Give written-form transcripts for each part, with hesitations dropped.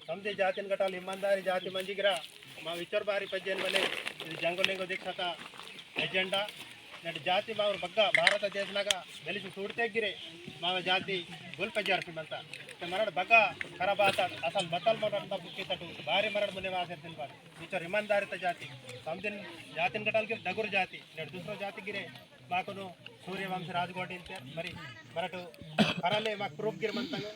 समझे जातिन गटाल ईमानदारी जाति मंजिगिरा मा विचर बारी पज्जेन बने जंगलिंगो दीक्षता एजेंडा नेट जाति मावर बग्गा भारत देशनागा ಬೆಲಿಸಿ ಸೂಡ್ತೆಗಿರೆ ಮಾವ ಜಾತಿ ಗುಲ್ಪಜಾರ್ಸಿ ಮಂತ ಮರಡ್ ಬಗ್ಗಾ ಖರಾಬ್ ಆತ ಅಸಲ್ ಬತಲ್ ಮರಡ್ ಬುಕ್ಕಿ ತಟು ಬಾರಿ ಮರಡ್ ಮನೆ ವಾಸರ್ತಿನ್ ಬಾರಿ ವಿಚರ್ ईमानदारिता जाति समझिन जातिन गटाल गिर डगुर जाति नेट दूसरो जाति गिरे माकुनु सूर्यवंश राजगोड इंते मरी मरटು खराले माक प्रूफ गिर मंतंग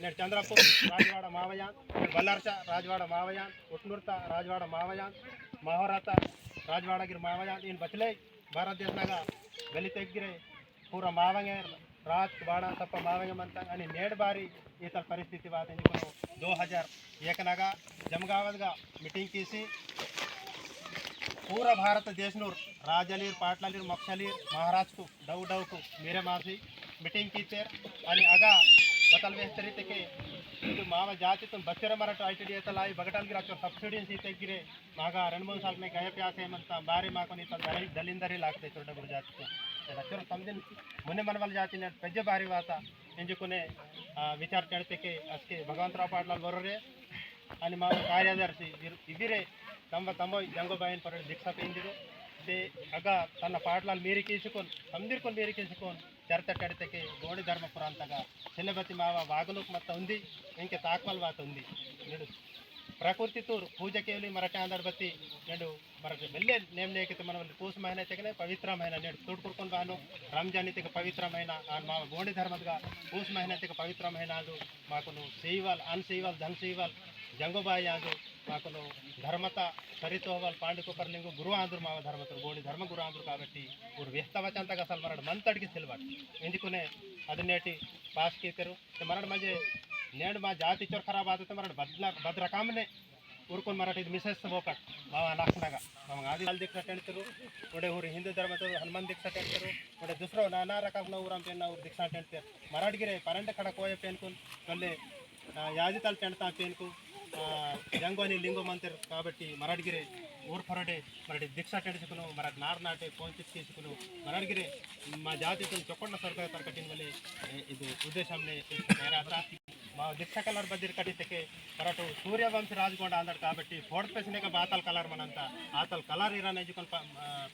नेट चंद्रपुर राजवाड़ मावयान बल्लारचा राजवाड़ मावयान उट्नूर्ता राजवाड़ मावयान माहोराता राजवाड़ गिर मावयान इन बचले भारत देशनागा गलितेगिरे पूरा मावंगे रात बाड़ा तप मावंगे मंतंग अनि नेड बारी इतर परिस्थिति बात 2001 नागा जमगावदगा मीटिंग कीसी पूरा भारत देशनूर राजलीर पाटलालीर मक्षलीर महाराज को डव डव को मेरे मासी मीटिंग की तेर आणि अगा बतल वेस्तरी के ಇದು ಮಾವ ಜಾತಿ ತುಮ್ ಬಚ್ಚರ ಮರಾಠ ಐಟಿಡಿ ಎತ್ತಲ ಈ ಬಗಟಲ್ ಗಿರ ಚೋ ಸಬ್ಸಿಡಿ सीते गिरे मागा 2-3 साल में गए प्यासे मंता बारी माको नी त दलिंदरी लागते छोटा गुरु जाति को चलो समझिन मुने मनवल जाति ने पेजे बारी वाता इंजुकुने विचार करते के असके भगवंतराव पाटलाल बरोरे आणि माव ಕಾರ್ಯದರ್ಶಿ ಇದಿರೆ ತಮ್ಮ ಜಂಗೋಬಾಯಿನ್ ಪರ ದೀಕ್ಷಾ ಪೇಂದಿರು ते अगा तन पाटलाल मेरी कीसुकोन समदिरकोन मेरी कीसुकोन चर्चा करते के गोणी धर्मपुर अंतगा చెల్లబతి మావ వాగలోకి మొత్తం ఉంది ఇంకే తాక్మల్ వాత ఉంది నేడు ప్రకృతి తూర్ పూజ కేవలి మరటి ఆందర్బతి నేడు మరటి వెళ్ళే నేమ్ లేకితే మన పూసమైన తెగనే పవిత్రమైన నేడు తోడుకుర్కొని బాను రంజాన్ తెగ పవిత్రమైన మా గోణి ధర్మగా పూసమైన తెగ పవిత్రమైన మాకును సేవాల్ అన్ సేవాల్ ధన్ సేవాల్ जंगोबाई आंदू माको धर्मता सरितोवल पांडुकोपरलिंगु गुरु आंध्र माव धर्मत गोड़ी धर्म गुरु आंध्र काबट्टी व्यस्त वचंतगा असल मरड मंतड़की सिलवाट इंदुकुने अदनेटी पास कीतेरु मरड मजे नेड मा जाति चोर खराब आते मरड भद्रकामने ಊರ್ಕೊಂಡು ಮರಾಠಿ ಇದು ಮಿಸಸ್ ಬೋಕಟ್ ಮಾವ ನಾಕ್ನಾಗ ನಮಗೆ ಆದಿ ಹಾಲ್ ದೀಕ್ಷಾ ಟೆಣ್ತರು ಒಡೆ ಊರು ಹಿಂದೂ ಧರ್ಮದ ಹನುಮಾನ್ ದೀಕ್ಷಾ ಟೆಣ್ತರು ಒಡೆ ದುಸರೋ ನಾನಾ ರಕಾಮ್ನ ಊರ ಪೇನ್ ಅವ್ರು ದೀಕ್ಷಾ ಟೆಣ್ತಾರೆ ಮರಾಠಿಗಿರೆ ಪರಂಡೆ ಕಡ ಕೋಯ ಪೇನ್ಕು ಕಲ್ಲೆ యాజితాలు పెడతా పేనుకు జంగోని లింగం అంటారు కాబట్టి మరాఠగిరే ఊరు ఫరడే మరటి దీక్ష టెడుచుకును మరటి నార్ నాటే ఫోన్ తీసుకును మరాఠగిరే మా జాతితో చొక్కొండ సర్కార తరకటిన వల్లే ఇది ఉద్దేశంనే నేరాత మా దీక్ష కలర్ బద్దిరి కట్టితే మరటు సూర్యవంశ రాజగోండ అందాడు కాబట్టి ఫోర్త్ పెసినేక బాతల్ కలర్ మనంత ఆతల్ కలర్ ఇరాన్ ఎజుకొని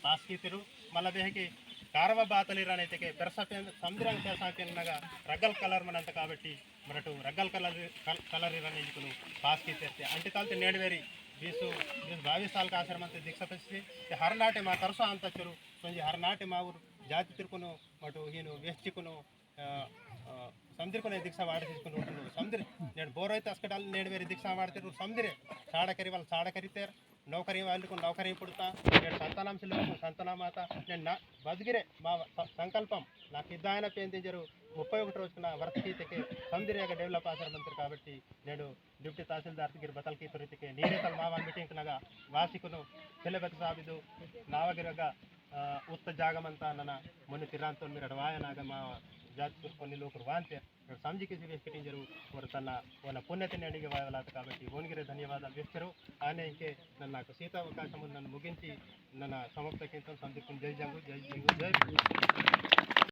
పాస్ కీతిరు మళ్ళీ దేహకి कारवा बातल इरानैते पेरसापे समुद्रंग पेरसापेनगा रग्गल कलर मनंत काबट्टी मरटु रग्गल कलर इरानेजुकुनु पास की तेरते अंटे तालते नेडवेरी 22 साल का आश्रम अंत दीक्षा पसी हर नाटे मा तरसो अंत चुरु संजे हर नाटे मा ऊर जाति तिरकुनु मटु हिनु वेस्चिकुनु समुद्रकुने दीक्षा वाडिसिकुनु समुद्र नेड बोरैते अस्कडाल नेडवेरी दीक्षा वाडतिरु समुद्रे साडकरी वाल साडकरीतेर नौकरी वाले को नौकरी पुड़ता నేను సంతానం సిల్లకు సంతానమాత నేను నా బదిగిరే మా సంకల్పం నాకు ఇద్దాయన పేందింజరు 31 రోజున వర్తకీతకే సందిరేగ డెవలప్ ఆసర మంత్రి కాబట్టి నేను డిప్యూటీ తహసీల్దార్ గిర్ బతల్కి తొరితికే నీరేతల్ మావా మీటింగ్ నగా వాసికును సెలబెత సాబిదు నావగిరಗ ಉತ್ತ ಜಾಗಮಂತ ನನ್ನ ಮೊನ್ನೆ ತಿರಾಂತೋ మీరు అడవాయనాగ మా ಜಾತಿ కొన్ని లోకರು వాంతే समझी किसी व्यक्ति जरूर और तन वन पुण्यतिनि अडिगे वालात काबट्टी ओनगिरे धन्यवादालु व्यक्तರು आने इंके ನನ್ನ ಸೀತಾವಕಾಶವನ್ನು ನಾನು ಮುಗಿಸಿ ನನ್ನ ಸಮಾಪ್ತಕ್ಕೆ ಅಂತ ಸಂದರ್ಭ ಜೈ ಜಂಗು ಜೈ